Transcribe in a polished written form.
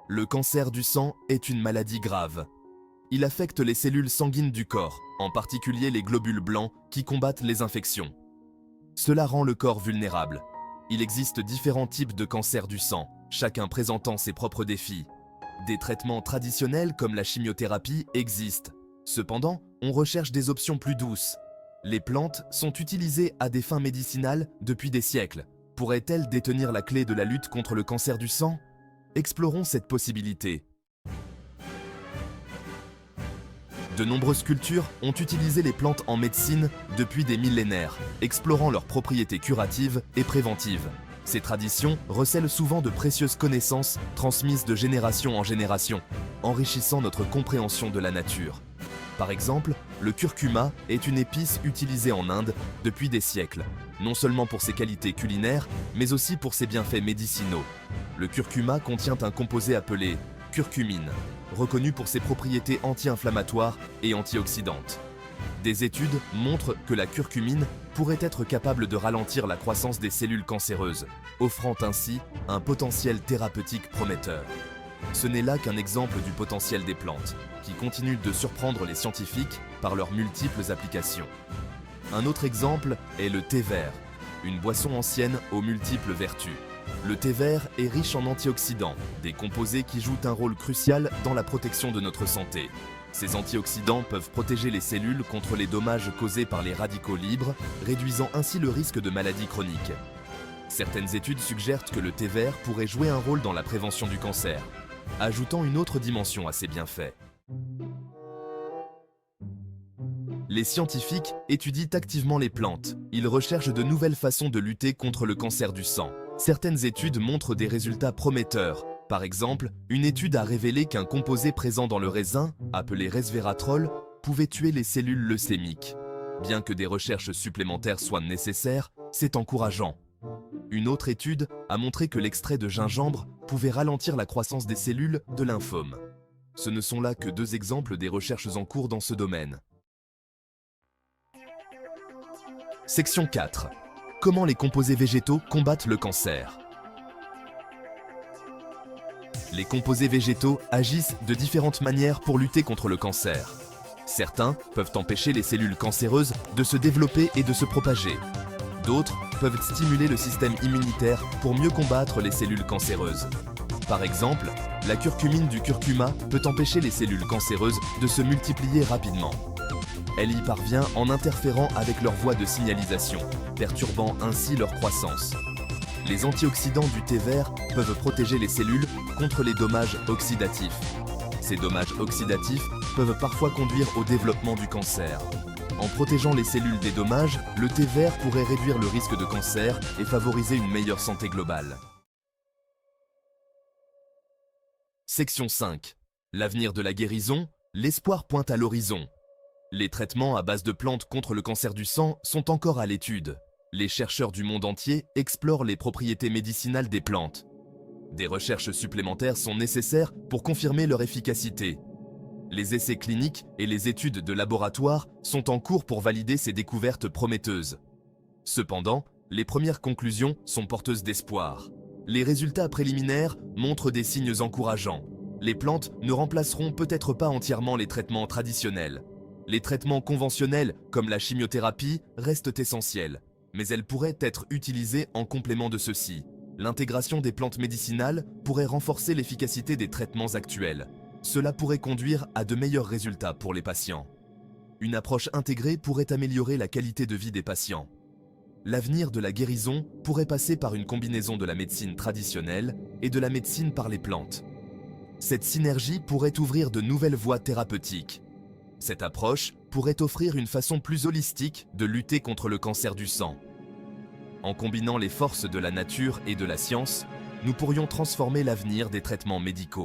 Le cancer du sang est une maladie grave. Il affecte les cellules sanguines du corps, en particulier les globules blancs qui combattent les infections. Cela rend le corps vulnérable. Il existe différents types de cancer du sang, chacun présentant ses propres défis. Des traitements traditionnels comme la chimiothérapie existent. Cependant, on recherche des options plus douces. Les plantes sont utilisées à des fins médicinales depuis des siècles. Pourraient-elles détenir la clé de la lutte contre le cancer du sang? Explorons cette possibilité. De nombreuses cultures ont utilisé les plantes en médecine depuis des millénaires, explorant leurs propriétés curatives et préventives. Ces traditions recèlent souvent de précieuses connaissances transmises de génération en génération, enrichissant notre compréhension de la nature. Par exemple, le curcuma est une épice utilisée en Inde depuis des siècles, non seulement pour ses qualités culinaires, mais aussi pour ses bienfaits médicinaux. Le curcuma contient un composé appelé curcumine, reconnu pour ses propriétés anti-inflammatoires et antioxydantes. Des études montrent que la curcumine pourrait être capable de ralentir la croissance des cellules cancéreuses, offrant ainsi un potentiel thérapeutique prometteur. Ce n'est là qu'un exemple du potentiel des plantes, qui continuent de surprendre les scientifiques par leurs multiples applications. Un autre exemple est le thé vert, une boisson ancienne aux multiples vertus. Le thé vert est riche en antioxydants, des composés qui jouent un rôle crucial dans la protection de notre santé. Ces antioxydants peuvent protéger les cellules contre les dommages causés par les radicaux libres, réduisant ainsi le risque de maladies chroniques. Certaines études suggèrent que le thé vert pourrait jouer un rôle dans la prévention du cancer, ajoutant une autre dimension à ses bienfaits. Les scientifiques étudient activement les plantes. Ils recherchent de nouvelles façons de lutter contre le cancer du sang. Certaines études montrent des résultats prometteurs. Par exemple, une étude a révélé qu'un composé présent dans le raisin, appelé resveratrol, pouvait tuer les cellules leucémiques. Bien que des recherches supplémentaires soient nécessaires, c'est encourageant. Une autre étude a montré que l'extrait de gingembre pouvait ralentir la croissance des cellules de lymphome. Ce ne sont là que deux exemples des recherches en cours dans ce domaine. Section 4. Comment les composés végétaux combattent le cancer? Les composés végétaux agissent de différentes manières pour lutter contre le cancer. Certains peuvent empêcher les cellules cancéreuses de se développer et de se propager. D'autres peuvent stimuler le système immunitaire pour mieux combattre les cellules cancéreuses. Par exemple, la curcumine du curcuma peut empêcher les cellules cancéreuses de se multiplier rapidement. Elle y parvient en interférant avec leur voie de signalisation, perturbant ainsi leur croissance. Les antioxydants du thé vert peuvent protéger les cellules contre les dommages oxydatifs. Ces dommages oxydatifs peuvent parfois conduire au développement du cancer. En protégeant les cellules des dommages, le thé vert pourrait réduire le risque de cancer et favoriser une meilleure santé globale. Section 5. L'avenir de la guérison, l'espoir pointe à l'horizon. Les traitements à base de plantes contre le cancer du sang sont encore à l'étude. Les chercheurs du monde entier explorent les propriétés médicinales des plantes. Des recherches supplémentaires sont nécessaires pour confirmer leur efficacité. Les essais cliniques et les études de laboratoire sont en cours pour valider ces découvertes prometteuses. Cependant, les premières conclusions sont porteuses d'espoir. Les résultats préliminaires montrent des signes encourageants. Les plantes ne remplaceront peut-être pas entièrement les traitements traditionnels. Les traitements conventionnels, comme la chimiothérapie, restent essentiels, mais elles pourraient être utilisées en complément de ceux-ci. L'intégration des plantes médicinales pourrait renforcer l'efficacité des traitements actuels. Cela pourrait conduire à de meilleurs résultats pour les patients. Une approche intégrée pourrait améliorer la qualité de vie des patients. L'avenir de la guérison pourrait passer par une combinaison de la médecine traditionnelle et de la médecine par les plantes. Cette synergie pourrait ouvrir de nouvelles voies thérapeutiques. Cette approche pourrait offrir une façon plus holistique de lutter contre le cancer du sang. En combinant les forces de la nature et de la science, nous pourrions transformer l'avenir des traitements médicaux.